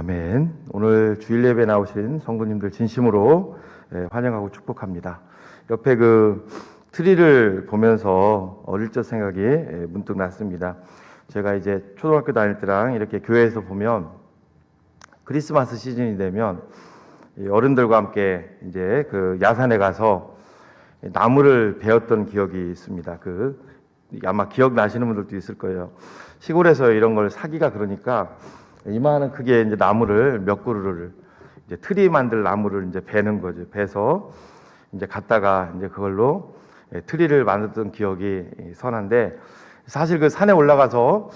아멘. 오늘 주일 예배 나오신 성도님들 진심으로 환영하고 축복합니다. 옆에 그 트리를 보면서 어릴 적 생각이 문득 났습니다. 제가 이제 초등학교 다닐 때랑 이렇게 교회에서 보면 크리스마스 시즌이 되면 어른들과 함께 이제 그 야산에 가서 나무를 베었던 기억이 있습니다. 아마 기억나시는 분들도 있을 거예요. 시골에서 이런 걸 사기가 그러니까 이만한 크기의 이제 나무를 몇 그루를 이제 트리 만들 나무를 이제 베는 거죠. 베서 이제 갖다가 이제 그걸로 트리를 만들던 기억이 선한데, 사실 그 산에 올라가서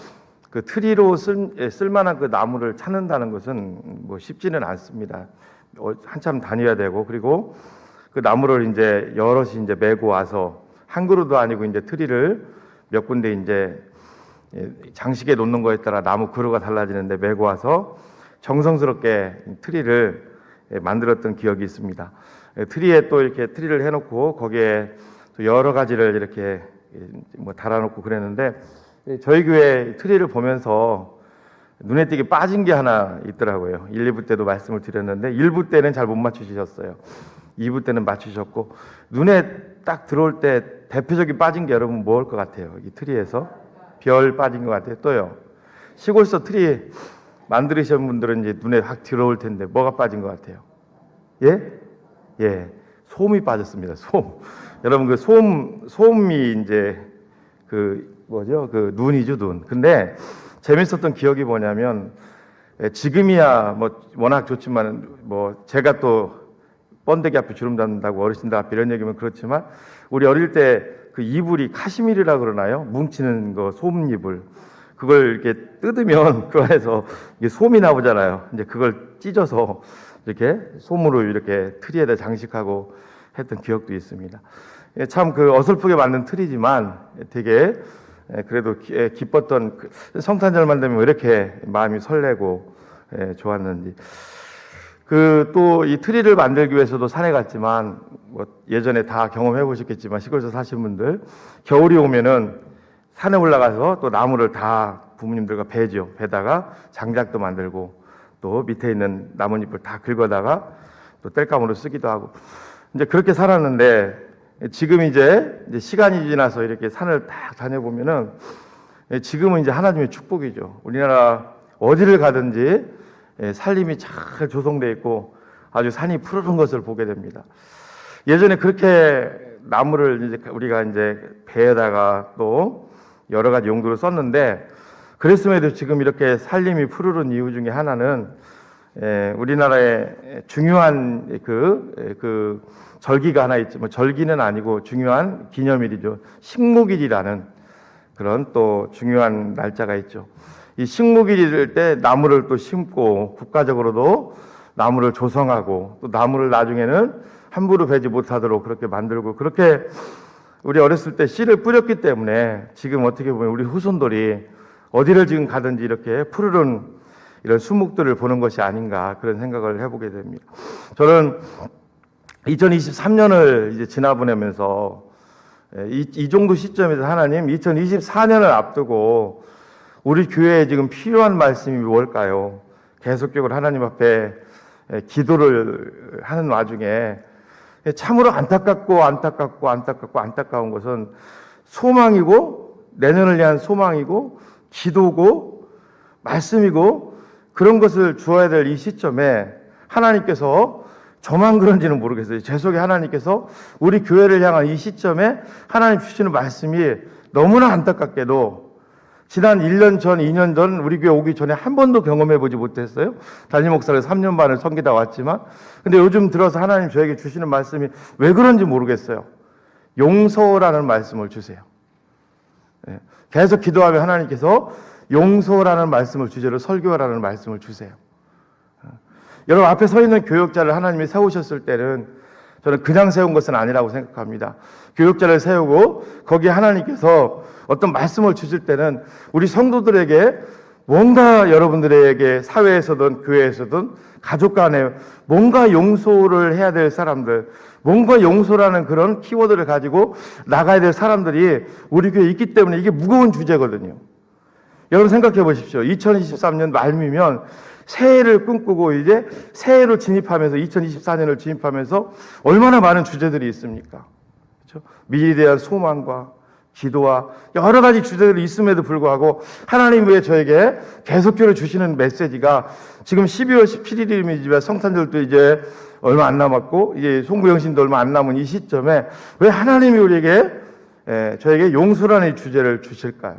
그 트리로 쓸만한 그 나무를 찾는다는 것은 뭐 쉽지는 않습니다. 한참 다녀야 되고, 그리고 그 나무를 이제 여럿이 이제 메고 와서 한 그루도 아니고 이제 트리를 몇 군데 이제 장식에 놓는 거에 따라 나무 그루가 달라지는데 메고 와서 정성스럽게 트리를 만들었던 기억이 있습니다. 트리에 또 이렇게 트리를 해놓고 거기에 또 여러 가지를 이렇게 뭐 달아놓고 그랬는데, 저희 교회 트리를 보면서 눈에 띄게 빠진 게 하나 있더라고요. 1, 2부 때도 말씀을 드렸는데 1부 때는 잘 못 맞추셨어요. 2부 때는 맞추셨고, 눈에 딱 들어올 때 대표적인 빠진 게 여러분 뭘 것 같아요? 이 트리에서 별 빠진 것 같아요. 또요, 시골서 트리 만드신 분들은 이제 눈에 확 들어올 텐데 뭐가 빠진 것 같아요? 예, 솜이 빠졌습니다. 솜. 여러분 그 솜이 이제 그 뭐죠? 그 눈이죠, 눈. 근데 재밌었던 기억이 뭐냐면, 지금이야 뭐 워낙 좋지만 뭐 제가 또 번데기 앞에 주름 잡는다고 어르신들 앞에 이런 얘기면 그렇지만, 우리 어릴 때 그 이불이 카시미르라 그러나요? 뭉치는 거 솜이불. 그걸 이렇게 뜯으면 그 안에서 이게 솜이 나오잖아요. 이제 그걸 찢어서 이렇게 솜으로 이렇게 트리에다 장식하고 했던 기억도 있습니다. 참 그 어설프게 만든 트리지만 되게 그래도 기뻤던, 성탄절만 되면 왜 이렇게 마음이 설레고 좋았는지. 또 이 트리를 만들기 위해서도 산에 갔지만, 뭐 예전에 다 경험해 보셨겠지만 시골에서 사신 분들, 겨울이 오면은 산에 올라가서 또 나무를 다 부모님들과 베죠. 베다가 장작도 만들고, 또 밑에 있는 나뭇잎을 다 긁어다가 또 땔감으로 쓰기도 하고, 이제 그렇게 살았는데, 지금 이제 시간이 지나서 이렇게 산을 딱 다녀보면은 지금은 이제 하나님의 축복이죠. 우리나라 어디를 가든지 산림이 잘 조성되어 있고 아주 산이 푸르른 것을 보게 됩니다. 예전에 그렇게 나무를 이제 우리가 이제 배에다가 또 여러 가지 용도로 썼는데, 그랬음에도 지금 이렇게 산림이 푸르른 이유 중에 하나는 우리나라의 중요한 그 절기가 하나 있죠. 뭐 절기는 아니고 중요한 기념일이죠. 식목일이라는 그런 또 중요한 날짜가 있죠. 이 식목일일 때 나무를 또 심고 국가적으로도 나무를 조성하고, 또 나무를 나중에는 함부로 베지 못하도록 그렇게 만들고, 그렇게 우리 어렸을 때 씨를 뿌렸기 때문에 지금 어떻게 보면 우리 후손들이 어디를 지금 가든지 이렇게 푸르른 이런 수목들을 보는 것이 아닌가, 그런 생각을 해보게 됩니다. 저는 2023년을 이제 지나보내면서 이 정도 시점에서 하나님 2024년을 앞두고 우리 교회에 지금 필요한 말씀이 뭘까요? 계속적으로 하나님 앞에 기도를 하는 와중에 참으로 안타까운 것은 소망이고, 내년을 위한 소망이고, 기도고, 말씀이고, 그런 것을 주어야 될 이 시점에 하나님께서, 저만 그런지는 모르겠어요, 제 속에 하나님께서 우리 교회를 향한 이 시점에 하나님 주시는 말씀이 너무나 안타깝게도 지난 1년 전, 2년 전 우리 교회 오기 전에 한 번도 경험해 보지 못했어요. 담임 목사를 3년 반을 섬기다 왔지만, 근데 요즘 들어서 하나님 저에게 주시는 말씀이 왜 그런지 모르겠어요. 용서라는 말씀을 주세요. 계속 기도하면 하나님께서 용서라는 말씀을 주제로 설교라는 말씀을 주세요. 여러분 앞에 서 있는 교역자를 하나님이 세우셨을 때는 저는 그냥 세운 것은 아니라고 생각합니다. 교역자를 세우고 거기에 하나님께서 어떤 말씀을 주실 때는 우리 성도들에게 뭔가, 여러분들에게 사회에서든 교회에서든 가족 간에 뭔가 용서를 해야 될 사람들, 뭔가 용서라는 그런 키워드를 가지고 나가야 될 사람들이 우리 교회에 있기 때문에 이게 무거운 주제거든요. 여러분 생각해 보십시오. 2023년 말미면 새해를 꿈꾸고 이제 새해로 진입하면서 2024년을 진입하면서 얼마나 많은 주제들이 있습니까? 그렇죠? 미래에 대한 소망과 기도와 여러 가지 주제들이 있음에도 불구하고 하나님 왜 저에게 계속적으로 주시는 메시지가 지금 12월 17일이면 성탄절도 이제 얼마 안 남았고 이제 송구영신도 얼마 안 남은 이 시점에 왜 하나님이 우리에게 저에게 용서라는 주제를 주실까요?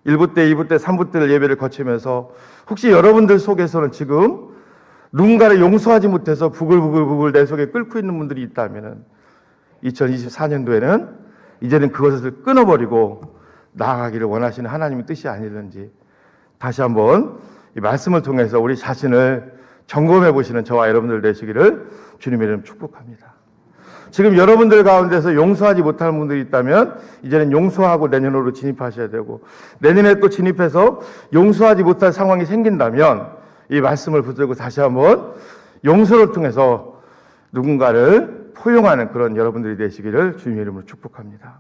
1부 때, 2부 때, 3부 때 예배를 거치면서 혹시 여러분들 속에서는 지금 누군가를 용서하지 못해서 부글부글 내 속에 끓고 있는 분들이 있다면 2024년도에는 이제는 그것을 끊어버리고 나아가기를 원하시는 하나님의 뜻이 아니든지 다시 한번 이 말씀을 통해서 우리 자신을 점검해 보시는 저와 여러분들 되시기를 주님의 이름 축복합니다. 지금 여러분들 가운데서 용서하지 못하는 분들이 있다면 이제는 용서하고 내년으로 진입하셔야 되고 내년에 또 진입해서 용서하지 못할 상황이 생긴다면 이 말씀을 붙들고 다시 한번 용서를 통해서 누군가를 포용하는 그런 여러분들이 되시기를 주님의 이름으로 축복합니다.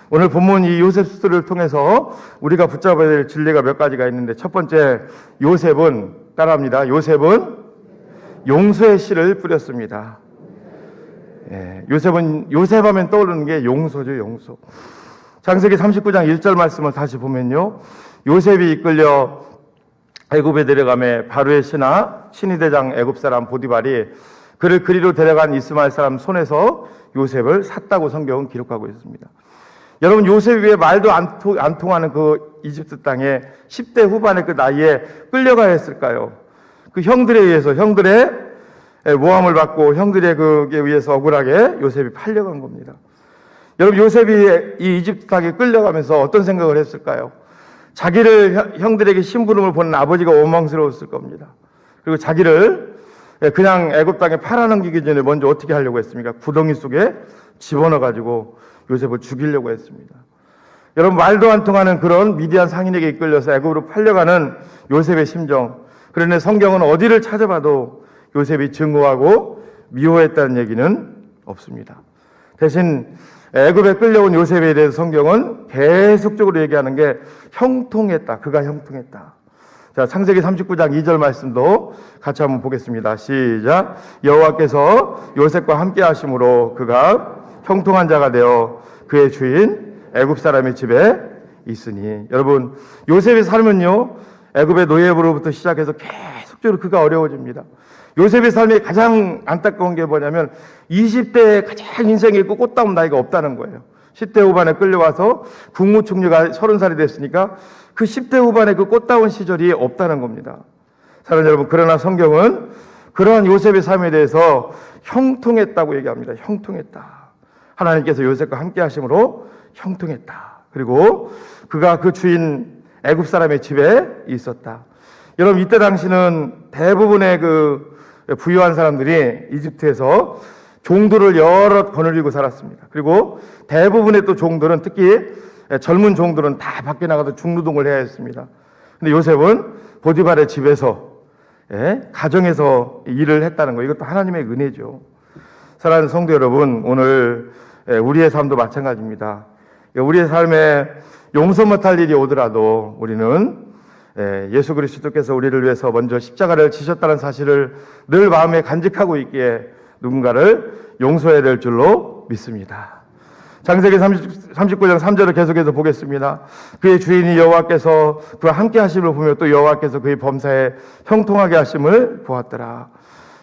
오늘 본문 이 요셉 스토리를 통해서 우리가 붙잡아야 될 진리가 몇 가지가 있는데 첫 번째, 요셉은 따라합니다. 요셉은 용서의 씨를 뿌렸습니다. 요셉하면 떠오르는 게 용서죠, 용서. 창세기 39장 1절 말씀을 다시 보면요. 요셉이 이끌려 애굽에 데려가매 바로의 신하 대장 애굽 사람 보디발이 그를 그리로 데려간 이스마엘 사람 손에서 요셉을 샀다고 성경은 기록하고 있습니다. 여러분, 요셉이 왜 말도 안 통하는 그 이집트 땅에 10대 후반의 그 나이에 끌려가야 했을까요? 그 형들에 의해서, 형들의 모함을 받고 형들의 그에 의해서 억울하게 요셉이 팔려간 겁니다. 여러분, 요셉이 이 이집트 땅에 끌려가면서 어떤 생각을 했을까요? 자기를 형들에게 심부름을 보는 아버지가 원망스러웠을 겁니다. 그리고 자기를 그냥 애굽 땅에 팔아넘기기 전에 먼저 어떻게 하려고 했습니까? 구덩이 속에 집어넣어가지고 요셉을 죽이려고 했습니다. 여러분, 말도 안 통하는 그런 미디안 상인에게 이끌려서 애굽으로 팔려가는 요셉의 심정. 그런데 성경은 어디를 찾아봐도 요셉이 증오하고 미워했다는 얘기는 없습니다. 대신 애굽에 끌려온 요셉에 대해서 성경은 계속적으로 얘기하는 게 형통했다. 그가 형통했다. 자, 창세기 39장 2절 말씀도 같이 한번 보겠습니다. 시작. 여호와께서 요셉과 함께 하심으로 그가 형통한 자가 되어 그의 주인 애굽 사람의 집에 있으니. 여러분, 요셉의 삶은요, 애굽의 노예부로부터 시작해서 계속적으로 그가 어려워집니다. 요셉의 삶이 가장 안타까운 게 뭐냐면 20대에 가장 인생에 있고 꽃다운 나이가 없다는 거예요. 10대 후반에 끌려와서 국무총리가 30살이 됐으니까 그 10대 후반에 그 꽃다운 시절이 없다는 겁니다. 사랑하는 여러분, 그러나 성경은 그러한 요셉의 삶에 대해서 형통했다고 얘기합니다. 형통했다. 하나님께서 요셉과 함께 하심으로 형통했다. 그리고 그가 그 주인 애굽 사람의 집에 있었다. 여러분, 이때 당시는 대부분의 그 부유한 사람들이 이집트에서 종들을 여러 거느리고 살았습니다. 그리고 대부분의 또 종들은, 특히 젊은 종들은 다 밖에 나가서 중노동을 해야 했습니다. 근데 요셉은 보디발의 집에서, 가정에서 일을 했다는 거, 이것도 하나님의 은혜죠. 사랑하는 성도 여러분, 오늘 우리의 삶도 마찬가지입니다. 우리의 삶에 용서 못할 일이 오더라도 우리는 예수 그리스도께서 우리를 위해서 먼저 십자가를 지셨다는 사실을 늘 마음에 간직하고 있기에 누군가를 용서해야 될 줄로 믿습니다. 창세기 39장 3절을 계속해서 보겠습니다. 그의 주인이 여호와께서 그와 함께 하심을 보며 또 여호와께서 그의 범사에 형통하게 하심을 보았더라.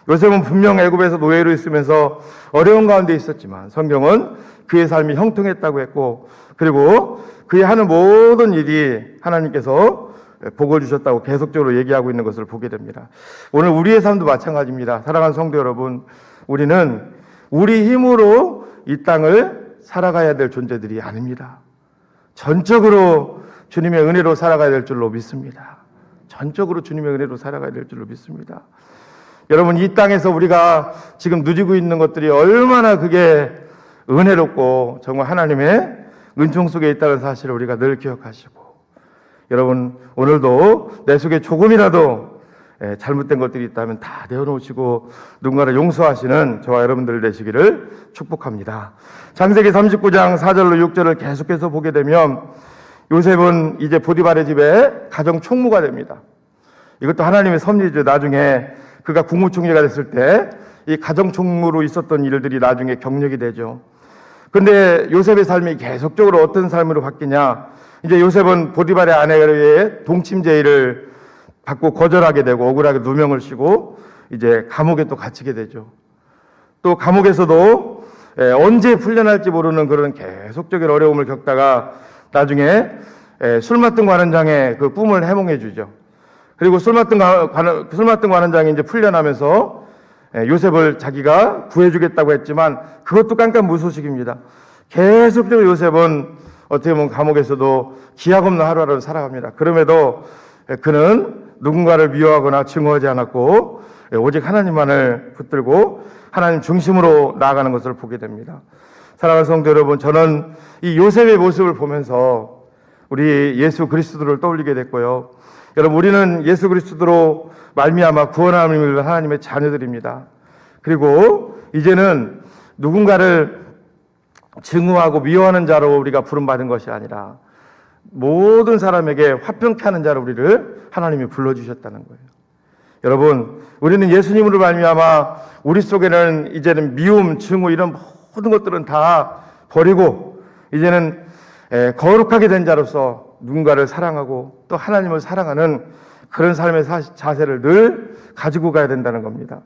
요셉은 분명 애굽에서 노예로 있으면서 어려운 가운데 있었지만 성경은 그의 삶이 형통했다고 했고, 그리고 그의 하는 모든 일이 하나님께서 복을 주셨다고 계속적으로 얘기하고 있는 것을 보게 됩니다. 오늘 우리의 삶도 마찬가지입니다. 사랑하는 성도 여러분, 우리는 우리 힘으로 이 땅을 살아가야 될 존재들이 아닙니다. 전적으로 주님의 은혜로 살아가야 될 줄로 믿습니다. 전적으로 주님의 은혜로 살아가야 될 줄로 믿습니다. 여러분, 이 땅에서 우리가 지금 누리고 있는 것들이 얼마나 그게 은혜롭고 정말 하나님의 은총 속에 있다는 사실을 우리가 늘 기억하시고, 여러분, 오늘도 내 속에 조금이라도 잘못된 것들이 있다면 다 내어놓으시고 누군가를 용서하시는 저와 여러분들 되시기를 축복합니다. 창세기 39장 4절로 6절을 계속해서 보게 되면 요셉은 이제 보디발의 집에 가정 총무가 됩니다. 이것도 하나님의 섭리죠. 나중에 그가 국무총리가 됐을 때 이 가정총무로 있었던 일들이 나중에 경력이 되죠. 근데 요셉의 삶이 계속적으로 어떤 삶으로 바뀌냐. 이제 요셉은 보디발의 아내의 동침제의를 받고 거절하게 되고 억울하게 누명을 쉬고 이제 감옥에 또 갇히게 되죠. 또 감옥에서도 언제 풀려날지 모르는 그런 계속적인 어려움을 겪다가 나중에 술 맡은 관원장의 그 꿈을 해몽해 주죠. 그리고 술 맡은 관원장이 이제 풀려나면서 요셉을 자기가 구해주겠다고 했지만 그것도 깜깜무소식입니다. 계속적으로 요셉은 어떻게 보면 감옥에서도 기약 없는 하루하루를 살아갑니다. 그럼에도 그는 누군가를 미워하거나 증오하지 않았고 오직 하나님만을 붙들고 하나님 중심으로 나아가는 것을 보게 됩니다. 사랑하는 성도 여러분, 저는 이 요셉의 모습을 보면서 우리 예수 그리스도를 떠올리게 됐고요. 여러분, 우리는 예수 그리스도로 말미암아 구원함을 하나님의 자녀들입니다. 그리고 이제는 누군가를 증오하고 미워하는 자로 우리가 부름받은 것이 아니라 모든 사람에게 화평케 하는 자로 우리를 하나님이 불러주셨다는 거예요. 여러분, 우리는 예수님으로 말미암아 우리 속에는 이제는 미움, 증오 이런 모든 것들은 다 버리고 이제는 거룩하게 된 자로서 누군가를 사랑하고 또 하나님을 사랑하는 그런 삶의 자세를 늘 가지고 가야 된다는 겁니다.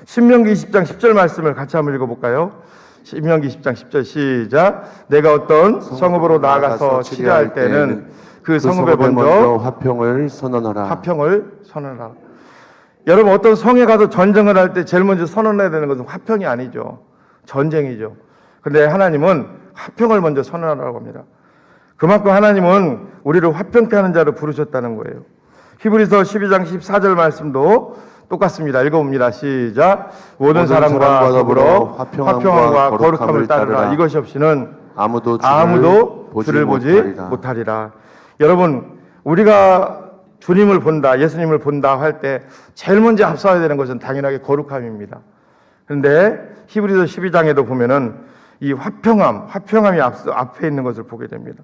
신명기 20장 10절 말씀을 같이 한번 읽어볼까요? 신명기 10장 10절 시작. 내가 어떤 성읍으로 나아가서 치료할 때는 그 성읍에 먼저 화평을 선언하라. 화평을 선언하라. 여러분, 어떤 성에 가서 전쟁을 할 때 제일 먼저 선언해야 되는 것은 화평이 아니죠. 전쟁이죠. 그런데 하나님은 화평을 먼저 선언하라고 합니다. 그만큼 하나님은 우리를 화평케 하는 자로 부르셨다는 거예요. 히브리서 12장 14절 말씀도 똑같습니다. 읽어봅니다. 시작. 모든 사람과 더불어 화평함과 거룩함을 따르라. 이것이 없이는 아무도 주를 보지 못하리라. 여러분, 우리가 주님을 본다, 예수님을 본다 할 때 제일 먼저 앞서야 되는 것은 당연하게 거룩함입니다. 그런데 히브리서 12장에도 보면은 이 화평함이 앞에 있는 것을 보게 됩니다.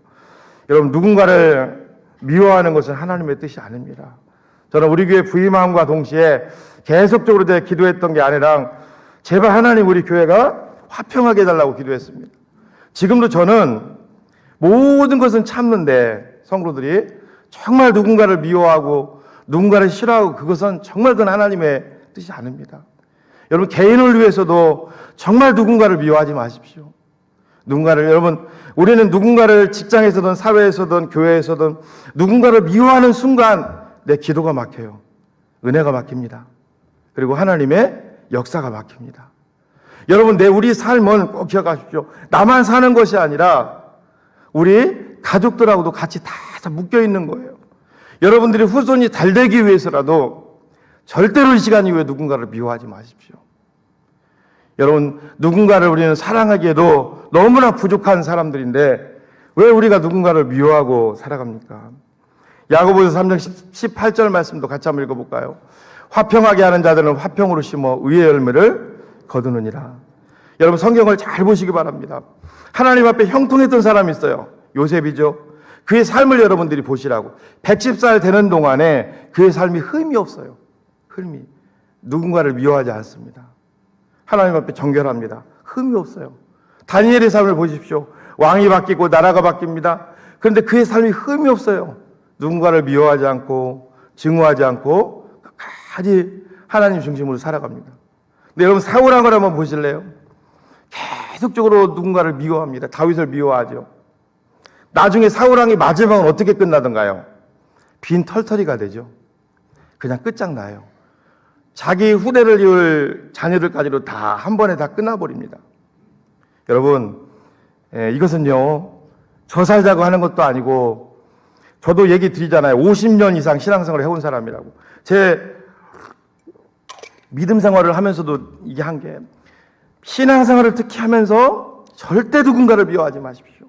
여러분, 누군가를 미워하는 것은 하나님의 뜻이 아닙니다. 저는 우리 교회 부임함과 동시에 계속적으로 제가 기도했던 게 아니라 제발 하나님 우리 교회가 화평하게 해달라고 기도했습니다. 지금도 저는 모든 것은 참는데 성도들이 정말 누군가를 미워하고 누군가를 싫어하고 그것은 정말 그건 하나님의 뜻이 아닙니다. 여러분, 개인을 위해서도 정말 누군가를 미워하지 마십시오. 여러분, 우리는 누군가를 직장에서든 사회에서든 교회에서든 누군가를 미워하는 순간 내 기도가 막혀요. 은혜가 막힙니다. 그리고 하나님의 역사가 막힙니다. 여러분, 우리 삶은 꼭 기억하십시오. 나만 사는 것이 아니라 우리 가족들하고도 같이 다 묶여 있는 거예요. 여러분들이 후손이 잘 되기 위해서라도 절대로 이 시간 이후에 누군가를 미워하지 마십시오. 여러분, 누군가를 우리는 사랑하기에도 너무나 부족한 사람들인데 왜 우리가 누군가를 미워하고 살아갑니까? 야고보서 3장 18절 말씀도 같이 한번 읽어볼까요? 화평하게 하는 자들은 화평으로 심어 의의 열매를 거두느니라. 여러분, 성경을 잘 보시기 바랍니다. 하나님 앞에 형통했던 사람이 있어요. 요셉이죠. 그의 삶을 여러분들이 보시라고. 110살 되는 동안에 그의 삶이 흠이 없어요. 흠이. 누군가를 미워하지 않습니다. 하나님 앞에 정결합니다. 흠이 없어요. 다니엘의 삶을 보십시오. 왕이 바뀌고 나라가 바뀝니다. 그런데 그의 삶이 흠이 없어요. 누군가를 미워하지 않고 증오하지 않고 끝까지 하나님 중심으로 살아갑니다. 근데 여러분, 사울왕을 한번 보실래요? 계속적으로 누군가를 미워합니다. 다윗을 미워하죠. 나중에 사울왕이 마지막은 어떻게 끝나던가요? 빈 털터리가 되죠. 그냥 끝장나요. 자기 후대를 이을 자녀들까지도 다 한 번에 다 끝나버립니다. 여러분, 이것은요, 저 살자고 하는 것도 아니고, 저도 얘기 드리잖아요. 50년 이상 신앙생활을 해온 사람이라고. 제 믿음 생활을 하면서도 이게 한 게, 신앙생활을 특히 하면서 절대 누군가를 미워하지 마십시오.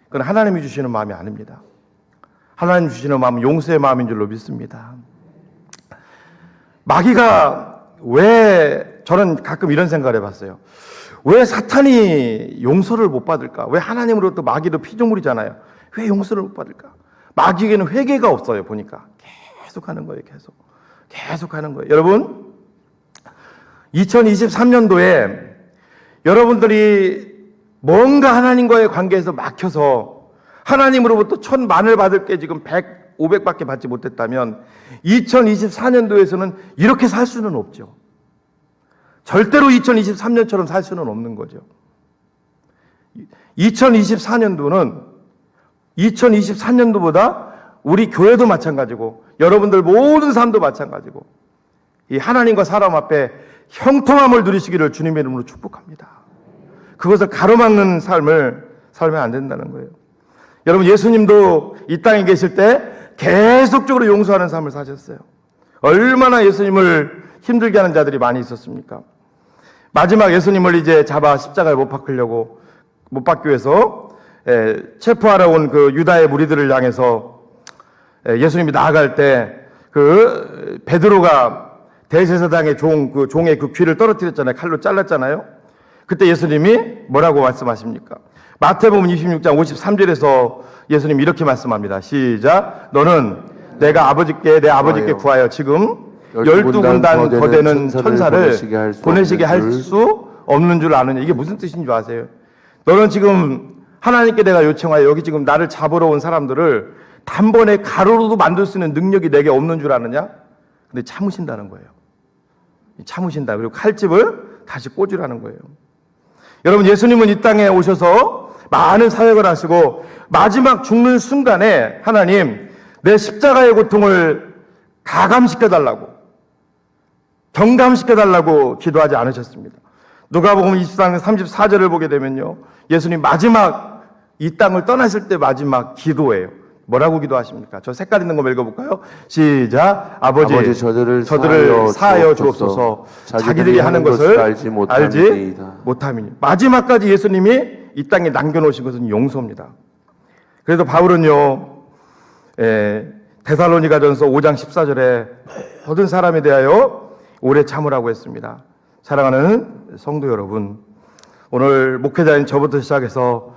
그건 하나님이 주시는 마음이 아닙니다. 하나님 주시는 마음은 용서의 마음인 줄로 믿습니다. 마귀가 왜, 저는 가끔 이런 생각을 해봤어요. 왜 사탄이 용서를 못 받을까? 왜 하나님으로부터 마귀도 피조물이잖아요. 왜 용서를 못 받을까? 마귀에게는 회개가 없어요, 보니까. 계속 하는 거예요, 계속. 계속 하는 거예요. 여러분, 2023년도에 여러분들이 뭔가 하나님과의 관계에서 막혀서 하나님으로부터 천만을 받을 게 지금 100, 500밖에 받지 못했다면 2024년도에서는 이렇게 살 수는 없죠. 절대로 2023년처럼 살 수는 없는 거죠. 2024년도보다 우리 교회도 마찬가지고 여러분들 모든 삶도 마찬가지고 이 하나님과 사람 앞에 형통함을 누리시기를 주님의 이름으로 축복합니다. 그것을 가로막는 삶을 살면 안 된다는 거예요. 여러분, 예수님도 이 땅에 계실 때 계속적으로 용서하는 삶을 사셨어요. 얼마나 예수님을 힘들게 하는 자들이 많이 있었습니까? 마지막 예수님을 이제 잡아 십자가에 못 박기 위해서 체포하러 온 그 유다의 무리들을 향해서 예수님이 나아갈 때 그 베드로가 대제사장의 종의 그 귀를 떨어뜨렸잖아요. 칼로 잘랐잖아요. 그때 예수님이 뭐라고 말씀하십니까? 마태복음 26장 53절에서 예수님이 이렇게 말씀합니다. 시작. 너는 내 아버지께 구하여 지금 12군단 더 되는 천사를 보내시게 할 수 없는 줄 아느냐. 이게 무슨 뜻인 줄 아세요? 너는 지금 하나님께 내가 요청하여 여기 지금 나를 잡으러 온 사람들을 단번에 가루로도 만들 수 있는 능력이 내게 없는 줄 아느냐? 근데 참으신다는 거예요. 참으신다. 그리고 칼집을 다시 꽂으라는 거예요. 여러분, 예수님은 이 땅에 오셔서 많은 사역을 하시고 마지막 죽는 순간에 하나님, 내 십자가의 고통을 가감시켜달라고, 경감시켜달라고 기도하지 않으셨습니다. 누가복음 24장 34절을 보게 되면요, 예수님 마지막 이 땅을 떠나실 때 마지막 기도예요. 뭐라고 기도하십니까? 저 색깔 있는 거 읽어볼까요? 시작. 아버지 저들을 사하여 주옵소서. 자기들이 하는 것을 알지 못함이니. 마지막까지 예수님이 이 땅에 남겨놓으신 것은 용서입니다. 그래서 바울은요, 데살로니가전서 5장 14절에 모든 사람에 대하여 오래 참으라고 했습니다. 사랑하는 성도 여러분, 오늘 목회자인 저부터 시작해서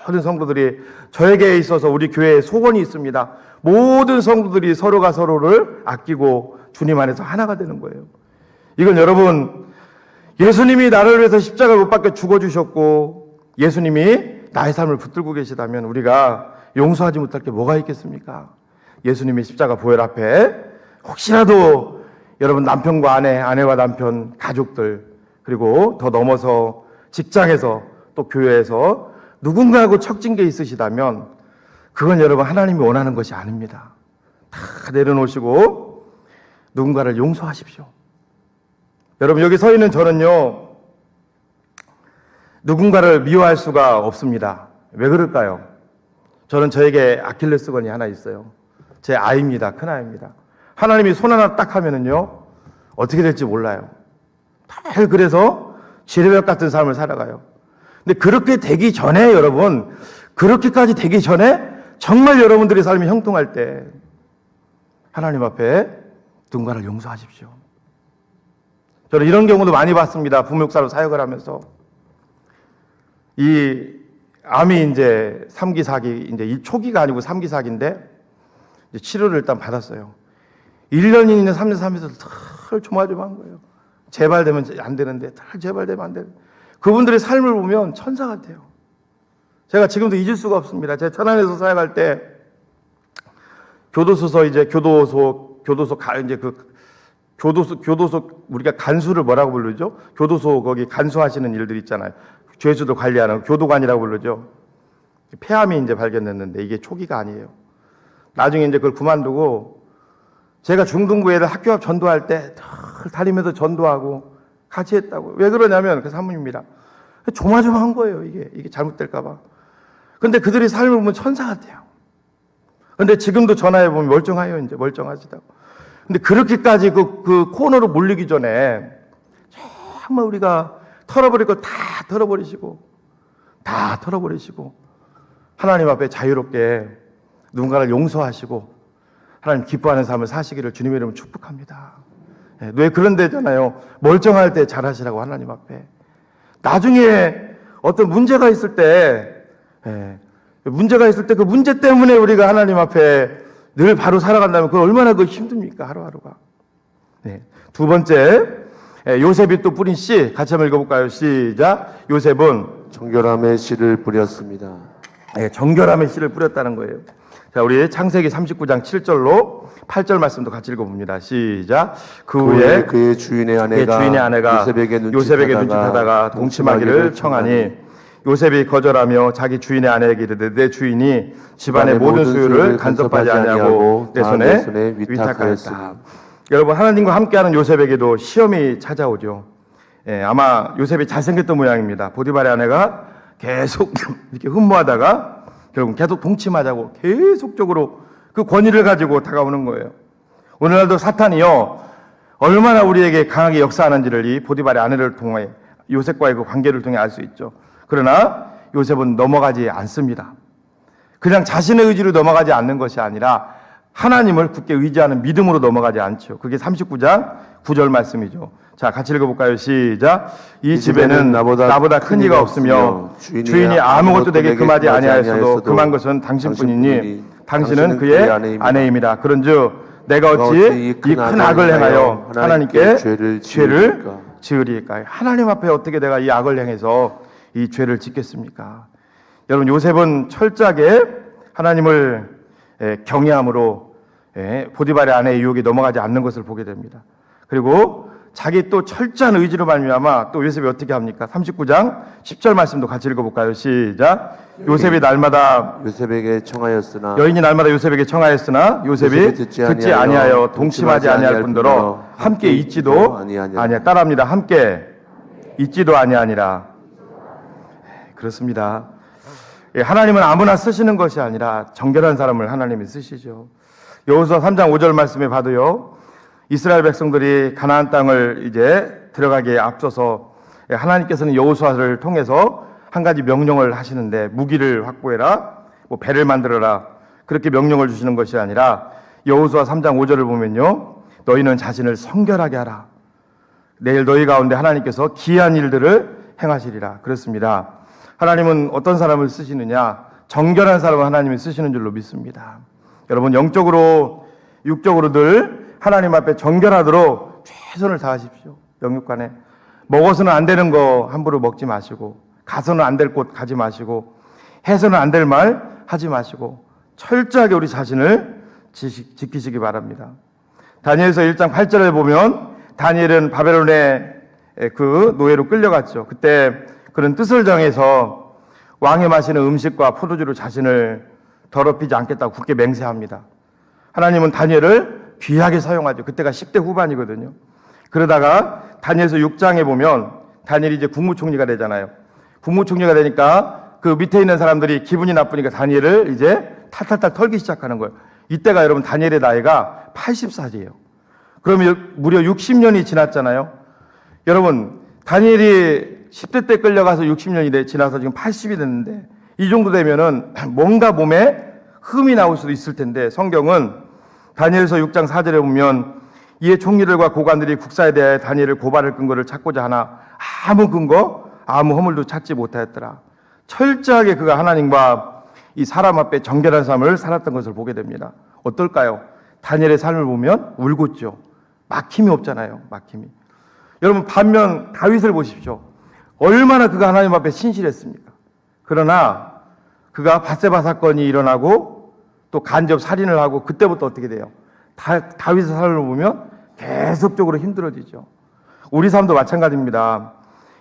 모든 성도들이, 저에게 있어서 우리 교회에 소원이 있습니다. 모든 성도들이 서로가 서로를 아끼고 주님 안에서 하나가 되는 거예요. 이건 여러분, 예수님이 나를 위해서 십자가를 못 박혀 죽어주셨고 예수님이 나의 삶을 붙들고 계시다면 우리가 용서하지 못할 게 뭐가 있겠습니까? 예수님이 십자가 보혈 앞에 혹시라도 여러분 남편과 아내와 남편, 가족들, 그리고 더 넘어서 직장에서 또 교회에서 누군가하고 척진 게 있으시다면 그건 여러분 하나님이 원하는 것이 아닙니다. 다 내려놓으시고 누군가를 용서하십시오. 여러분, 여기 서 있는 저는요, 누군가를 미워할 수가 없습니다. 왜 그럴까요? 저는 저에게 아킬레스건이 하나 있어요. 제 아이입니다. 큰아이입니다. 하나님이 손 하나 딱 하면은요, 어떻게 될지 몰라요. 늘 그래서 지뢰벽 같은 삶을 살아가요. 근데 그렇게 되기 전에, 여러분, 그렇게까지 되기 전에 정말 여러분들의 삶이 형통할 때 하나님 앞에 누군가를 용서하십시오. 저는 이런 경우도 많이 봤습니다. 부목사로 사역을 하면서. 이 암이 이제 3기, 4기, 이제 이 초기가 아니고 3기, 4기인데 이제 치료를 일단 받았어요. 1년이나 3년 살면서 늘 조마조마한 거예요. 제발 되면 안 되는데, 늘 제발 되면 안 되는데. 그분들의 삶을 보면 천사 같아요. 제가 지금도 잊을 수가 없습니다. 제가 천안에서 사역할 때 교도소 우리가 간수를 뭐라고 부르죠? 교도소 거기 간수하시는 일들 있잖아요. 죄수들 관리하는 교도관이라고 부르죠. 폐암이 이제 발견됐는데 이게 초기가 아니에요. 나중에 이제 그걸 그만두고 제가 중등부 애들 학교 앞 전도할 때 늘 다니면서 전도하고 같이 했다고. 왜 그러냐면 그 사모님입니다. 조마조마한 거예요. 이게 잘못될까봐. 근데 그들의 삶을 보면 천사 같아요. 근데 지금도 전화해 보면 멀쩡해요. 이제 멀쩡하시다고. 근데 그렇게까지 그 코너로 몰리기 전에 정말 우리가 털어버릴 거 다 털어버리시고 하나님 앞에 자유롭게 누군가를 용서하시고 하나님 기뻐하는 삶을 사시기를 주님의 이름으로 축복합니다. 왜 그런 데잖아요. 멀쩡할 때 잘하시라고 하나님 앞에. 나중에 어떤 문제가 있을 때 그 문제 때문에 우리가 하나님 앞에 늘 바로 살아간다면 그건 얼마나 힘듭니까? 하루하루가. 두 번째, 요셉이 또 뿌린 씨 같이 한번 읽어볼까요? 시작. 요셉은 정결함의 씨를 뿌렸습니다. 정결함의 씨를 뿌렸다는 거예요. 자, 우리 창세기 39장 7절로 8절 말씀도 같이 읽어봅니다. 시작. 그 후에 그의 주인의 아내가 요셉에게 눈짓하다가 동침하기를 청하니 요셉이 거절하며 자기 주인의 아내에게 이르되 내 주인이 집안의 모든 소유를 간섭하지 아니하고 내 손에 위탁하였다. 여러분, 하나님과 함께하는 요셉에게도 시험이 찾아오죠. 아마 요셉이 잘생겼던 모양입니다. 보디발의 아내가 계속 이렇게 흠모하다가 결국 계속 동침하자고 계속적으로 그 권위를 가지고 다가오는 거예요. 오늘날도 사탄이요, 얼마나 우리에게 강하게 역사하는지를 이 보디발의 아내를 통해 요셉과의 그 관계를 통해 알 수 있죠. 그러나 요셉은 넘어가지 않습니다. 그냥 자신의 의지로 넘어가지 않는 것이 아니라 하나님을 굳게 의지하는 믿음으로 넘어가지 않죠. 그게 39장 9절 말씀이죠. 자, 같이 읽어볼까요? 시작. 이 집에는 나보다 큰 이가 없으며 주인이 아무것도 내게 금하지 아니하였어도 금한 것은 당신뿐이니 당신은 그의 아내임이라. 그런즉 내가 어찌 이 큰 악을 행하여 하나님께 죄를 지으리까? 하나님 앞에 어떻게 내가 이 악을 행해서 이 죄를 짓겠습니까? 여러분, 요셉은 철저하게 하나님을 경외함으로 보디발의 아내의 유혹에 넘어가지 않는 것을 보게 됩니다. 그리고 자기 또 철저한 의지로 말미암아 또 요셉이 어떻게 합니까? 39장 10절 말씀도 같이 읽어볼까요? 시작. 요셉이 날마다 요셉에게 청하였으나 여인이 날마다 요셉에게 청하였으나 요셉이 듣지 아니하여 동침하지 아니할 뿐더러 함께 있지도 아니하. 따라합니다. 함께 있지도 아니하니라. 그렇습니다. 하나님은 아무나 쓰시는 것이 아니라 정결한 사람을 하나님이 쓰시죠. 여호수아 3장 5절 말씀에 봐도요, 이스라엘 백성들이 가나안 땅을 이제 들어가기에 앞서서 하나님께서는 여호수아를 통해서 한 가지 명령을 하시는데, 무기를 확보해라, 뭐 배를 만들어라, 그렇게 명령을 주시는 것이 아니라 여호수아 3장 5절을 보면요, 너희는 자신을 성결하게 하라. 내일 너희 가운데 하나님께서 기이한 일들을 행하시리라. 그렇습니다. 하나님은 어떤 사람을 쓰시느냐? 정결한 사람을 하나님이 쓰시는 줄로 믿습니다. 여러분, 영적으로 육적으로 늘 하나님 앞에 정결하도록 최선을 다하십시오. 영육간에 먹어서는 안 되는 거 함부로 먹지 마시고, 가서는 안 될 곳 가지 마시고, 해서는 안 될 말 하지 마시고, 철저하게 우리 자신을 지키시기 바랍니다. 다니엘서 1장 8절에 보면 다니엘은 바벨론의 그 노예로 끌려갔죠. 그때 그런 뜻을 정해서 왕이 마시는 음식과 포도주로 자신을 더럽히지 않겠다고 굳게 맹세합니다. 하나님은 다니엘을 귀하게 사용하죠. 그때가 10대 후반이거든요. 그러다가 다니엘서 6장에 보면 다니엘이 이제 국무총리가 되잖아요. 국무총리가 되니까 그 밑에 있는 사람들이 기분이 나쁘니까 다니엘을 이제 탈탈탈 털기 시작하는 거예요. 이때가 여러분 다니엘의 나이가 80살이에요. 그러면 무려 60년이 지났잖아요. 여러분, 다니엘이 10대 때 끌려가서 60년이 지나서 지금 80이 됐는데, 이 정도 되면은 뭔가 몸에 흠이 나올 수도 있을 텐데, 성경은 다니엘서 6장 4절에 보면 이에 총리들과 고관들이 국사에 대해 다니엘을 고발할 근거를 찾고자 하나 아무 근거, 아무 허물도 찾지 못하였더라. 철저하게 그가 하나님과 이 사람 앞에 정결한 삶을 살았던 것을 보게 됩니다. 어떨까요? 다니엘의 삶을 보면 울궂죠. 막힘이 없잖아요. 막힘이. 여러분, 반면 다윗을 보십시오. 얼마나 그가 하나님 앞에 신실했습니까? 그러나 그가 밧세바 사건이 일어나고 또 간접 살인을 하고 그때부터 어떻게 돼요? 다윗의 삶을 보면 계속적으로 힘들어지죠. 우리 삶도 마찬가지입니다.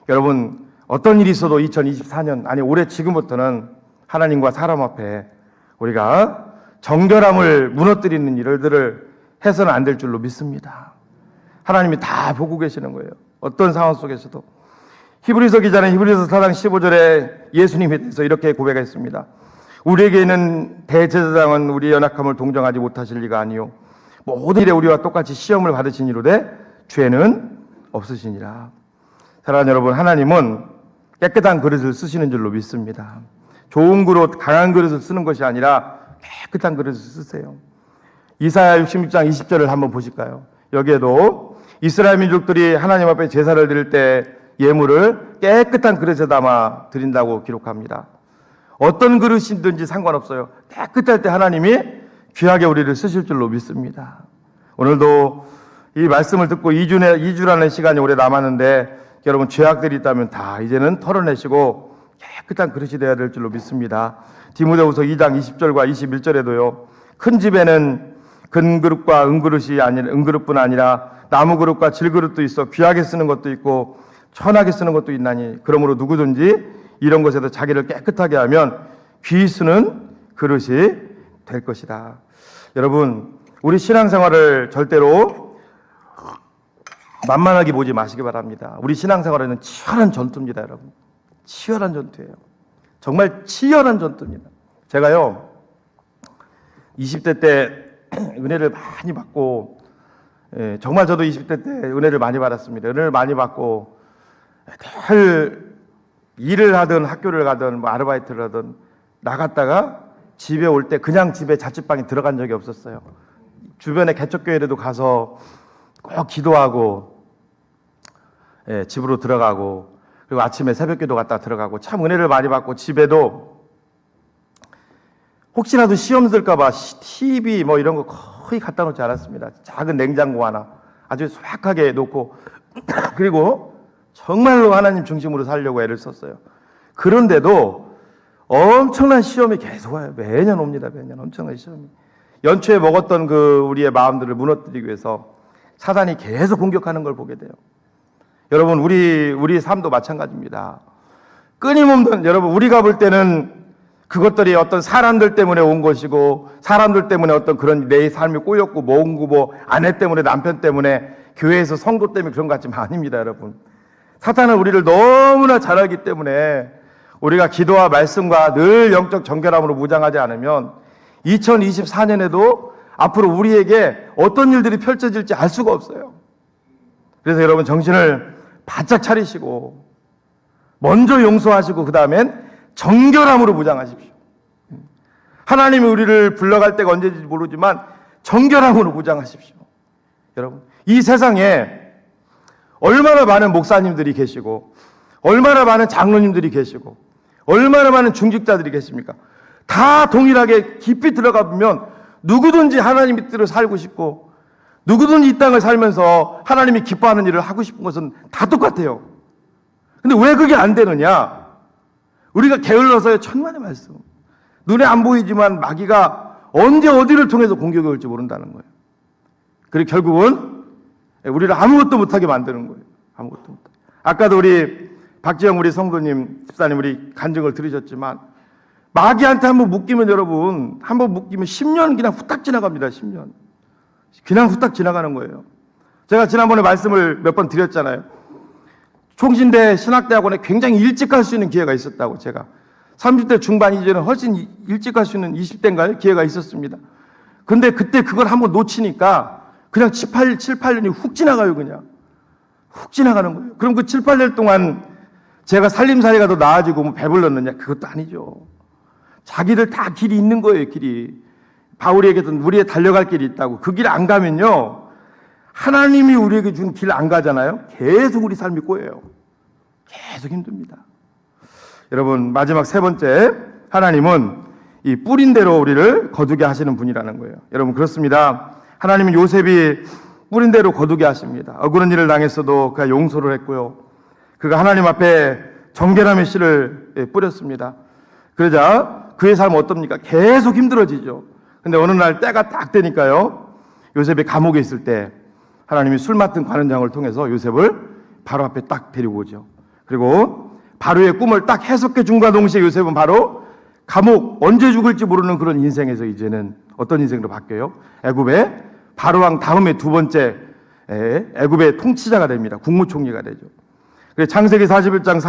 여러분, 어떤 일이 있어도 2024년, 아니 올해 지금부터는 하나님과 사람 앞에 우리가 정결함을 무너뜨리는 일들을 해서는 안 될 줄로 믿습니다. 하나님이 다 보고 계시는 거예요. 어떤 상황 속에서도. 히브리서 기자는 히브리서 4장 15절에 예수님에 대해서 이렇게 고백했습니다. 우리에게 있는 대제사장은 우리의 연약함을 동정하지 못하실 리가 아니요 모든 일에 우리와 똑같이 시험을 받으신 이로되 죄는 없으시니라. 사랑하는 여러분, 하나님은 깨끗한 그릇을 쓰시는 줄로 믿습니다. 좋은 그릇, 강한 그릇을 쓰는 것이 아니라 깨끗한 그릇을 쓰세요. 이사야 66장 20절을 한번 보실까요? 여기에도 이스라엘 민족들이 하나님 앞에 제사를 드릴 때 예물을 깨끗한 그릇에 담아 드린다고 기록합니다. 어떤 그릇이든지 상관없어요. 깨끗할 때 하나님이 귀하게 우리를 쓰실 줄로 믿습니다. 오늘도 이 말씀을 듣고 2주라는 시간이 오래 남았는데 여러분 죄악들이 있다면 다 이제는 털어내시고 깨끗한 그릇이 되어야 될 줄로 믿습니다. 디모데후서 2장 20절과 21절에도요. 큰 집에는 금그릇과 은그릇뿐 아니라 나무 그릇과 질그릇도 있어 귀하게 쓰는 것도 있고 천하게 쓰는 것도 있나니 그러므로 누구든지 이런 것에서 자기를 깨끗하게 하면 귀히 쓰는 그릇이 될 것이다. 여러분, 우리 신앙생활을 절대로 만만하게 보지 마시기 바랍니다. 우리 신앙생활에는 치열한 전투입니다, 여러분. 치열한 전투예요. 정말 치열한 전투입니다. 제가요, 20대 때 은혜를 많이 받고, 정말 저도 20대 때 은혜를 많이 받았습니다. 은혜를 많이 받고, 늘 일을 하든 학교를 가든 뭐 아르바이트를 하든 나갔다가 집에 올 때 그냥 집에 자취방에 들어간 적이 없었어요. 주변에 개척교회에도 가서 꼭 기도하고, 집으로 들어가고, 그리고 아침에 새벽기도 갔다 들어가고, 참 은혜를 많이 받고, 집에도 혹시라도 시험 들까봐 TV 뭐 이런 거 거의 갖다 놓지 않았습니다. 작은 냉장고 하나 아주 소박하게 놓고, 그리고 정말로 하나님 중심으로 살려고 애를 썼어요. 그런데도 엄청난 시험이 계속 와요. 매년 옵니다. 매년 엄청난 시험이. 연초에 먹었던 그 우리의 마음들을 무너뜨리기 위해서 사단이 계속 공격하는 걸 보게 돼요. 여러분, 우리 삶도 마찬가지입니다. 끊임없는, 여러분, 우리가 볼 때는 그것들이 어떤 사람들 때문에 온 것이고, 사람들 때문에 어떤 그런 내 삶이 꼬였고, 뭐 아내 때문에, 남편 때문에, 교회에서 성도 때문에 그런 것 같지만 아닙니다, 여러분. 사탄은 우리를 너무나 잘 알기 때문에 우리가 기도와 말씀과 늘 영적 정결함으로 무장하지 않으면 2024년에도 앞으로 우리에게 어떤 일들이 펼쳐질지 알 수가 없어요. 그래서 여러분, 정신을 바짝 차리시고 먼저 용서하시고 그 다음엔 정결함으로 무장하십시오. 하나님이 우리를 불러갈 때가 언제인지 모르지만 정결함으로 무장하십시오. 여러분, 이 세상에 얼마나 많은 목사님들이 계시고, 얼마나 많은 장로님들이 계시고, 얼마나 많은 중직자들이 계십니까? 다 동일하게 깊이 들어가 보면 누구든지 하나님의 뜻대로 살고 싶고, 누구든지 이 땅을 살면서 하나님이 기뻐하는 일을 하고 싶은 것은 다 똑같아요. 근데 왜 그게 안 되느냐? 우리가 게을러서의 천만의 말씀. 눈에 안 보이지만 마귀가 언제 어디를 통해서 공격이 올지 모른다는 거예요. 그리고 결국은 우리를 아무것도 못하게 만드는 거예요. 아무것도 못하게. 아까도 우리 박지영 우리 성도님, 집사님 우리 간증을 들으셨지만 마귀한테 한번 묶이면 여러분, 한번 묶이면 10년 그냥 후딱 지나갑니다. 10년. 그냥 후딱 지나가는 거예요. 제가 지난번에 말씀을 몇 번 드렸잖아요. 총신대 신학대학원에 굉장히 일찍 갈 수 있는 기회가 있었다고. 제가 30대 중반 이전에 훨씬 일찍 갈 수 있는 20대인가요? 기회가 있었습니다. 근데 그때 그걸 한번 놓치니까 그냥 7, 8년이 훅 지나가요. 그냥 훅 지나가는 거예요. 그럼 그 7, 8년 동안 제가 살림살이가 더 나아지고 뭐 배불렀느냐? 그것도 아니죠. 자기들 다 길이 있는 거예요. 길이. 바울에게도 우리의 달려갈 길이 있다고. 그 길 안 가면요, 하나님이 우리에게 준 길 안 가잖아요. 계속 우리 삶이 꼬여요. 계속 힘듭니다. 여러분, 마지막 세 번째, 하나님은 이 뿌린 대로 우리를 거두게 하시는 분이라는 거예요. 여러분, 그렇습니다. 하나님은 요셉이 뿌린 대로 거두게 하십니다. 억울한 일을 당했어도 그가 용서를 했고요. 그가 하나님 앞에 정결함의 씨를 뿌렸습니다. 그러자 그의 삶은 어떻습니까? 계속 힘들어지죠. 근데 어느 날 때가 딱 되니까요, 요셉이 감옥에 있을 때 하나님이 술 맡은 관원장을 통해서 요셉을 바로 앞에 딱 데리고 오죠. 그리고 바로의 꿈을 딱 해석해 준과 동시에 요셉은 바로 감옥, 언제 죽을지 모르는 그런 인생에서 이제는 어떤 인생으로 바뀌어요? 애굽의 바로왕 다음에 두 번째 애굽의 통치자가 됩니다. 국무총리가 되죠. 그래서 창세기 41장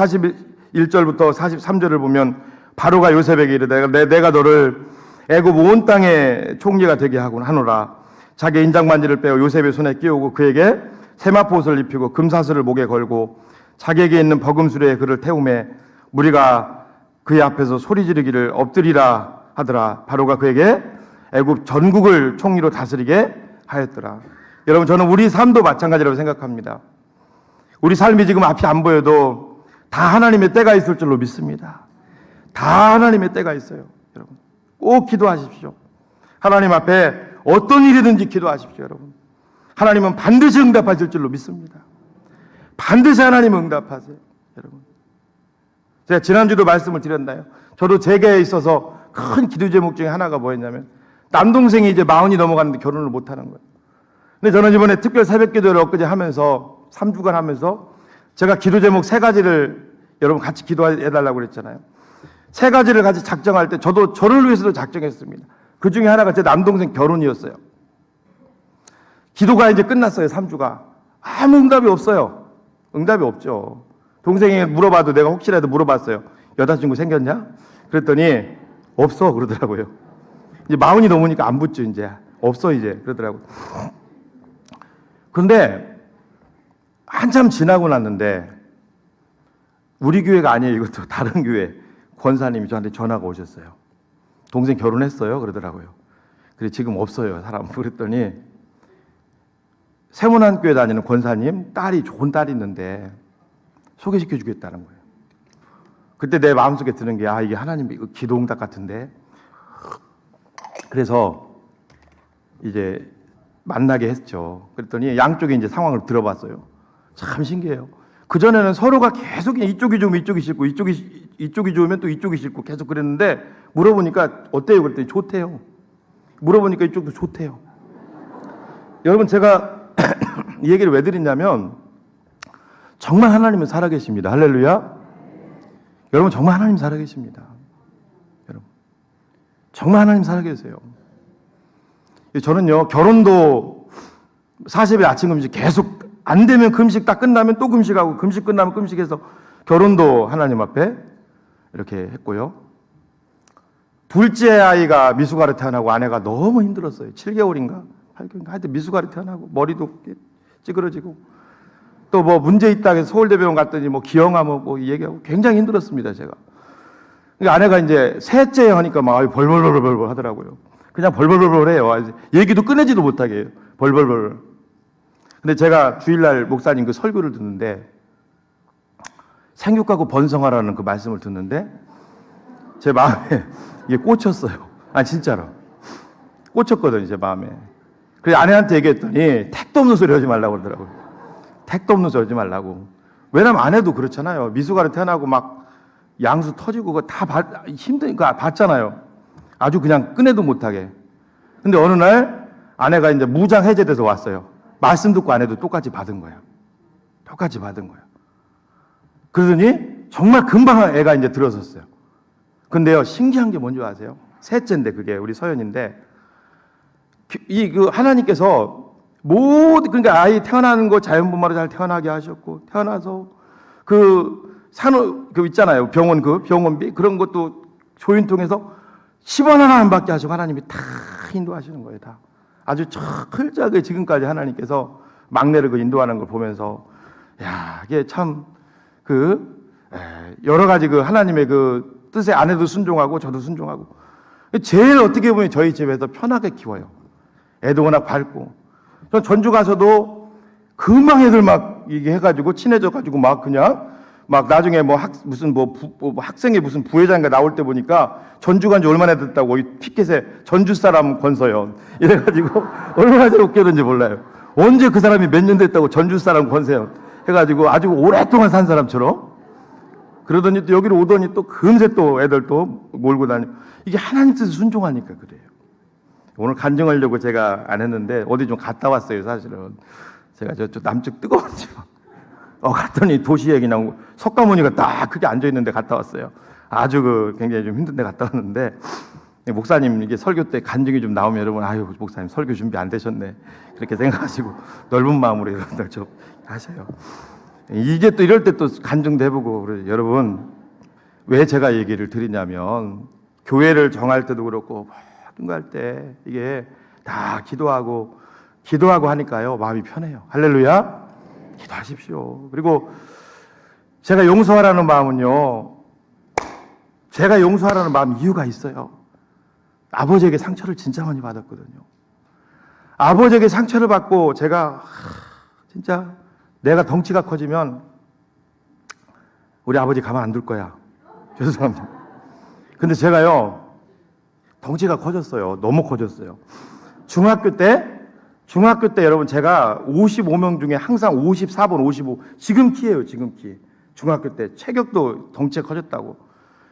41절부터 43절을 보면 바로가 요셉에게 이르되 내가 너를 애굽 온 땅의 총리가 되게 하노라. 자기 인장 반지를 빼어 요셉의 손에 끼우고 그에게 세마포 옷을 입히고 금사슬을 목에 걸고 자기에게 있는 버금수레에 그를 태우매 무리가 그의 앞에서 소리 지르기를 엎드리라 하더라. 바로가 그에게 애굽 전국을 총리로 다스리게 하였더라. 여러분, 저는 우리 삶도 마찬가지라고 생각합니다. 우리 삶이 지금 앞이 안 보여도 다 하나님의 때가 있을 줄로 믿습니다. 다 하나님의 때가 있어요. 여러분, 꼭 기도하십시오. 하나님 앞에 어떤 일이든지 기도하십시오. 여러분, 하나님은 반드시 응답하실 줄로 믿습니다. 반드시 하나님은 응답하세요. 여러분. 제가 지난주도 말씀을 드렸나요? 저도 제게에 있어서 큰 기도 제목 중에 하나가 뭐였냐면 남동생이 이제 40이 넘어갔는데 결혼을 못하는 거예요. 근데 저는 이번에 특별 새벽 기도를 엊그제 하면서 3주간 하면서 제가 기도 제목 3가지를 여러분 같이 기도해달라고 그랬잖아요. 3가지를 같이 작정할 때 저도 저를 위해서도 작정했습니다. 그 중에 하나가 제 남동생 결혼이었어요. 기도가 이제 끝났어요. 3주가. 아무 응답이 없어요. 응답이 없죠. 동생이 물어봐도 내가 혹시라도 물어봤어요. 여자친구 생겼냐? 그랬더니 없어 그러더라고요. 이제 40이 넘으니까 안 붙죠. 이제 없어 이제 그러더라고요. 근데 한참 지나고 났는데 우리 교회가 아니에요. 이것도 다른 교회 권사님이 저한테 전화가 오셨어요. 동생 결혼했어요 그러더라고요. 그래 지금 없어요 사람. 그랬더니 세문안교회 다니는 권사님 딸이 좋은 딸이 있는데 소개시켜 주겠다는 거예요. 그때 내 마음속에 드는 게 이게 하나님 기도 응답 같은데. 그래서 이제 만나게 했죠. 그랬더니 양쪽에 이제 상황을 들어봤어요. 참 신기해요. 그전에는 서로가 계속 이쪽이 좋으면 이쪽이 싫고 이쪽이 좋으면 또 이쪽이 싫고 계속 그랬는데 물어보니까 어때요? 그랬더니 좋대요. 물어보니까 이쪽도 좋대요. 여러분 제가 이 얘기를 왜 드리냐면 정말 하나님은 살아계십니다. 할렐루야. 여러분 정말 하나님 살아계십니다. 여러분 정말 하나님 살아계세요. 저는요 결혼도 40일 아침 금식 계속 안 되면 금식 딱 끝나면 또 금식하고 금식 끝나면 금식해서 결혼도 하나님 앞에 이렇게 했고요. 둘째 아이가 미숙아로 태어나고 아내가 너무 힘들었어요. 7개월인가 8개월인가 하여튼 미숙아로 태어나고 머리도 찌그러지고 또 뭐 문제 있다 해서 서울대병원 갔더니 뭐 기형아 뭐 얘기하고 굉장히 힘들었습니다 제가. 그러니까 아내가 이제 셋째 하니까 막 벌벌벌벌 하더라고요. 그냥 벌벌벌벌 해요. 얘기도 꺼내지도 못하게 해요. 벌벌벌. 근데 제가 주일날 목사님 그 설교를 듣는데 생육하고 번성하라는 그 말씀을 듣는데 제 마음에 이게 꽂혔어요. 진짜로 꽂혔거든요 제 마음에. 그래서 아내한테 얘기했더니 택도 없는 소리 하지 말라고 그러더라고요. 택도 없는 소리 하지 말라고. 왜냐면 아내도 그렇잖아요. 미숙아로 태어나고 막 양수 터지고 그거 다 힘드니까 봤잖아요. 아주 그냥 꺼내도 못하게. 근데 어느 날 아내가 이제 무장 해제돼서 왔어요. 말씀 듣고 아내도 똑같이 받은 거야. 똑같이 받은 거야. 그러더니 정말 금방 애가 이제 들어섰어요. 근데요, 신기한 게 뭔지 아세요? 셋째인데 그게 우리 서연인데 그 하나님께서 그러니까 아이 태어나는 거 자연분만으로 잘 태어나게 하셨고 태어나서 그 있잖아요. 병원비 그런 것도 조인 통해서 10원 하나 안 받게 하시고 하나님이 다 인도하시는 거예요. 다. 아주 철저하게 지금까지 하나님께서 막내를 인도하는 걸 보면서 이게 참 여러 가지 하나님의 그 뜻에 아내도 순종하고 저도 순종하고 제일 어떻게 보면 저희 집에서 편하게 키워요. 애도 워낙 밝고 전 전주 가서도 금방 애들 막 이게 해가지고 친해져가지고 막 그냥 막 나중에 학생회 무슨 부회장인가 나올 때 보니까 전주 간지 얼마나 됐다고 이 티켓에 전주 사람 권서연 이래가지고 얼마나 웃겼는지 몰라요. 언제 그 사람이 몇 년 됐다고 전주 사람 권서연 해가지고 아주 오랫동안 산 사람처럼 그러더니 또 여기로 오더니 또 금세 또 애들 또 몰고 다니고 이게 하나님 뜻에 순종하니까 그래요. 오늘 간증하려고 제가 안 했는데 어디 좀 갔다 왔어요. 사실은 제가 저쪽 남쪽 뜨거운 집 갔더니 도시 얘기 나오고 석가모니가 딱 크게 앉아 있는데 갔다 왔어요. 아주 굉장히 좀 힘든데 갔다 왔는데 목사님 이게 설교 때 간증이 좀 나오면 여러분 목사님 설교 준비 안 되셨네 그렇게 생각하시고 넓은 마음으로 여러분들 좀 하세요. 이게 또 이럴 때 또 간증도 해보고 그래요. 여러분 왜 제가 얘기를 드리냐면 교회를 정할 때도 그렇고 모든 거 할 때 이게 다 기도하고 하니까요 마음이 편해요. 할렐루야. 기도하십시오. 그리고 제가 용서하라는 마음은요 제가 용서하라는 마음 이유가 있어요. 아버지에게 상처를 진짜 많이 받았거든요. 아버지에게 상처를 받고 제가 진짜 내가 덩치가 커지면 우리 아버지 가만 안 둘 거야. 죄송합니다. 근데 제가요 덩치가 커졌어요. 너무 커졌어요. 중학교 때 중학교 때 여러분 제가 55명 중에 항상 54번, 55 지금 키예요. 지금 키. 중학교 때 체격도 덩치가 커졌다고.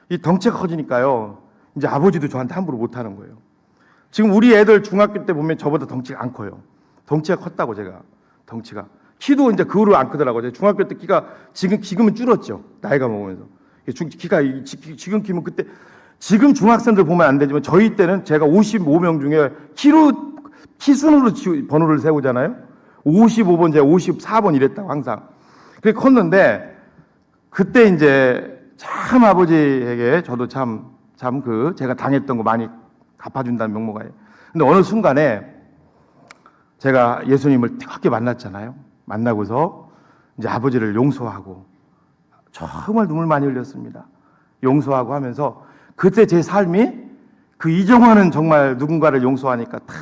이 덩치가 커지니까요. 이제 아버지도 저한테 함부로 못하는 거예요. 지금 우리 애들 중학교 때 보면 저보다 덩치가 안 커요. 덩치가 컸다고 제가. 덩치가. 키도 이제 그 후로 안 크더라고요. 중학교 때 키가 지금은 줄었죠. 나이가 먹으면서. 키가 지금 키면 그때 지금 중학생들 보면 안 되지만 저희 때는 제가 55명 중에 키 순으로 번호를 세우잖아요. 55번, 제가 54번 이랬다고 항상. 그게 컸는데 그때 이제 참 아버지에게 저도 제가 당했던 거 많이 갚아준다는 명목하에. 근데 어느 순간에 제가 예수님을 뜨겁게 만났잖아요. 만나고서 이제 아버지를 용서하고 정말 눈물 많이 흘렸습니다. 용서하고 하면서 그때 제 삶이 그 이정화는 정말 누군가를 용서하니까 다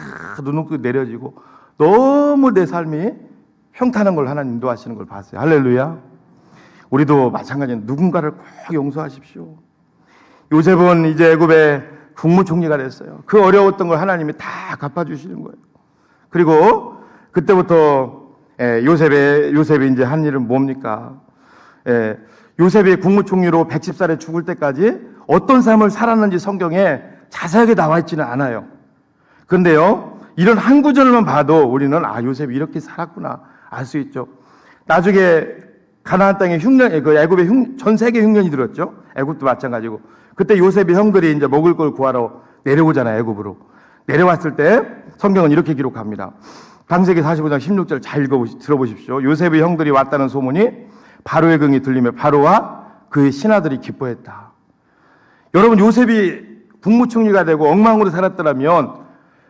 눈웃고 내려지고 너무 내 삶이 평탄한 걸 하나님 인도하시는 걸 봤어요. 할렐루야. 우리도 마찬가지로 누군가를 꼭 용서하십시오. 요셉은 이제 애굽의 국무총리가 됐어요. 그 어려웠던 걸 하나님이 다 갚아주시는 거예요. 그리고 그때부터 요셉이 이제 한 일은 뭡니까? 요셉이 국무총리로 110살에 죽을 때까지 어떤 삶을 살았는지 성경에 자세하게 나와 있지는 않아요. 그런데요, 이런 한 구절만 봐도 우리는 요셉이 이렇게 살았구나 알 수 있죠. 나중에 가나안 땅에 애굽에 전 세계 흉년이 들었죠. 애굽도 마찬가지고. 그때 요셉의 형들이 이제 먹을 걸 구하러 내려오잖아요. 애굽으로. 내려왔을 때 성경은 이렇게 기록합니다. 창세기 45장 16절 잘 들어보십시오. 요셉의 형들이 왔다는 소문이 바로의 긍이 들리며 바로와 그의 신하들이 기뻐했다. 여러분, 요셉이 국무총리가 되고 엉망으로 살았더라면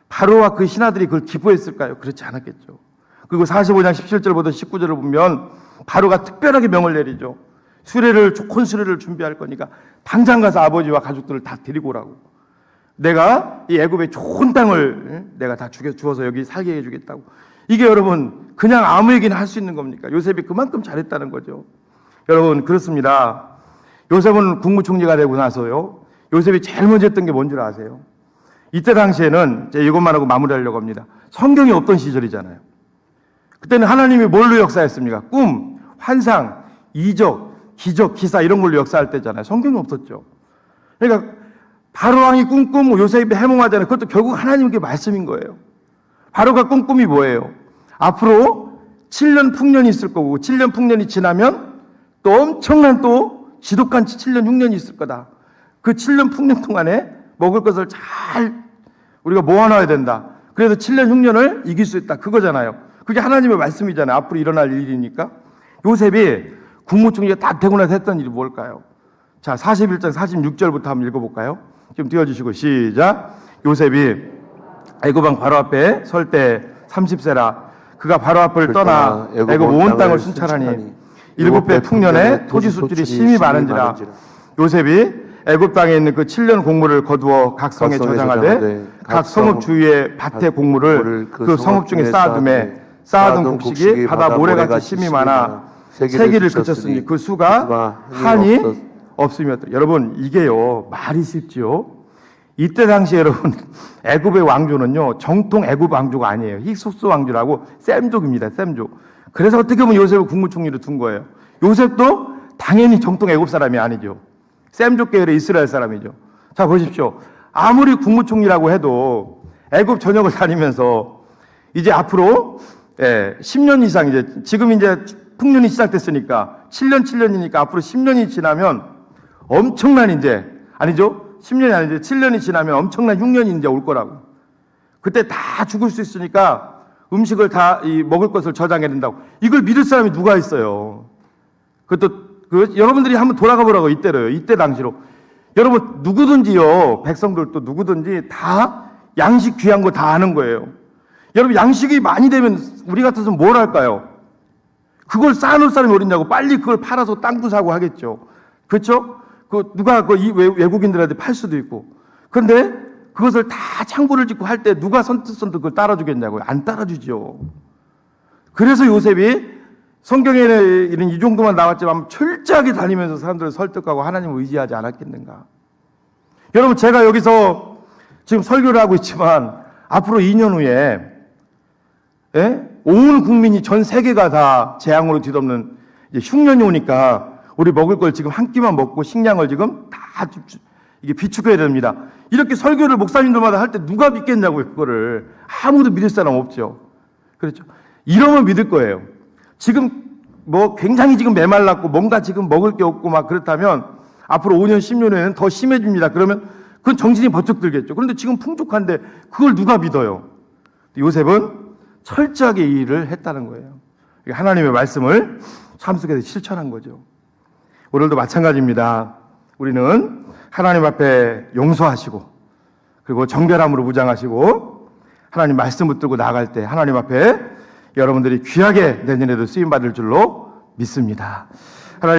바로와 그 신하들이 그걸 기뻐했을까요? 그렇지 않았겠죠. 그리고 45장 17절부터 19절을 보면 바로가 특별하게 명을 내리죠. 좋은 수레를 준비할 거니까 당장 가서 아버지와 가족들을 다 데리고 오라고. 내가 이 애굽의 좋은 땅을 내가 다 주어서 여기 살게 해주겠다고. 이게 여러분 그냥 아무에게나 할 수 있는 겁니까? 요셉이 그만큼 잘했다는 거죠. 여러분 그렇습니다. 요셉은 국무총리가 되고 나서요, 요셉이 제일 먼저 했던 게 뭔 줄 아세요? 이때 당시에는 제가 이것만 하고 마무리하려고 합니다. 성경이 없던 시절이잖아요. 그때는 하나님이 뭘로 역사했습니까? 꿈, 환상, 이적, 기적, 기사 이런 걸로 역사할 때잖아요. 성경이 없었죠. 그러니까 바로왕이 꿈꾸고 요셉이 해몽하잖아요. 그것도 결국 하나님께 말씀인 거예요. 바로가 꾼 꿈이 뭐예요? 앞으로 7년 풍년이 있을 거고 7년 풍년이 지나면 또 엄청난 또 지독한 7년 흉년이 있을 거다. 그 7년 풍년 동안에 먹을 것을 잘 우리가 모아놔야 된다. 그래서 7년 흉년을 이길 수 있다. 그거잖아요. 그게 하나님의 말씀이잖아요. 앞으로 일어날 일이니까. 요셉이 국무총리가 다 되고 나서 했던 일이 뭘까요? 자, 41장 46절부터 한번 읽어볼까요? 좀 띄워주시고 시작. 요셉이 애굽왕 바로 앞에 설 때 30세라 그가 바로 앞을 떠나 애굽 온 땅을 순찰하니 7배 풍년에 토지 수출이 심히 많은지라. 요셉이 애굽 땅에 있는 그 7년 곡물을 거두어 각 성에 저장하되 각 성읍 주위에 밭에 곡물을 그 성읍 중에 쌓아두매 쌓아둔 곡식이 바다 모래같이 심이 많아 세기를 그쳤으니 그 수가 한이 없음이었다. 여러분 이게요 말이 쉽지요. 이때 당시 여러분 애굽의 왕조는요 정통 애굽 왕조가 아니에요. 힉소스 왕조라고 셈족입니다. 셈족. 그래서 어떻게 보면 요셉을 국무총리로 둔 거예요. 요셉도 당연히 정통 애굽 사람이 아니죠. 셈족 계열의 이스라엘 사람이죠. 자 보십시오. 아무리 국무총리라고 해도 애굽 전역을 다니면서 이제 앞으로 10년 이상 이제 지금 이제 풍년이 시작됐으니까 7년이니까 앞으로 10년이 지나면 엄청난 이제 아니죠? 10년이 아니죠. 7년이 지나면 엄청난 흉년이 이제 올 거라고. 그때 다 죽을 수 있으니까 음식을 다 먹을 것을 저장해야 된다고. 이걸 믿을 사람이 누가 있어요? 그것도 여러분들이 한번 돌아가 보라고 이때로요. 이때 당시로. 여러분 누구든지요. 백성들도 누구든지 다 양식 귀한 거 다 아는 거예요. 여러분 양식이 많이 되면 우리 같아서 뭘 할까요? 그걸 쌓아놓을 사람이 어딨냐고 빨리 그걸 팔아서 땅도 사고 하겠죠. 그렇죠? 누가 외국인들한테 팔 수도 있고. 그런데 그것을 다 창고를 짓고 할 때 누가 선뜻 그걸 따라주겠냐고요. 안 따라주죠. 그래서 요셉이 성경에는 이 정도만 나왔지만 철저하게 다니면서 사람들을 설득하고 하나님을 의지하지 않았겠는가. 여러분 제가 여기서 지금 설교를 하고 있지만 앞으로 2년 후에 예? 온 국민이 전 세계가 다 재앙으로 뒤덮는 이제 흉년이 오니까 우리 먹을 걸 지금 한 끼만 먹고 식량을 지금 다 이게 비축해야 됩니다. 이렇게 설교를 목사님들마다 할 때 누가 믿겠냐고요, 그거를. 아무도 믿을 사람 없죠. 그렇죠. 이러면 믿을 거예요. 지금 뭐 굉장히 지금 메말랐고 뭔가 지금 먹을 게 없고 막 그렇다면 앞으로 5년, 10년 후에는 더 심해집니다. 그러면 그건 정신이 번쩍 들겠죠. 그런데 지금 풍족한데 그걸 누가 믿어요? 요셉은 철저하게 이 일을 했다는 거예요. 하나님의 말씀을 삶 속에서 실천한 거죠. 오늘도 마찬가지입니다. 우리는 하나님 앞에 용서하시고 그리고 정결함으로 무장하시고 하나님 말씀 붙들고 나아갈 때 하나님 앞에 여러분들이 귀하게 내년에도 쓰임받을 줄로 믿습니다.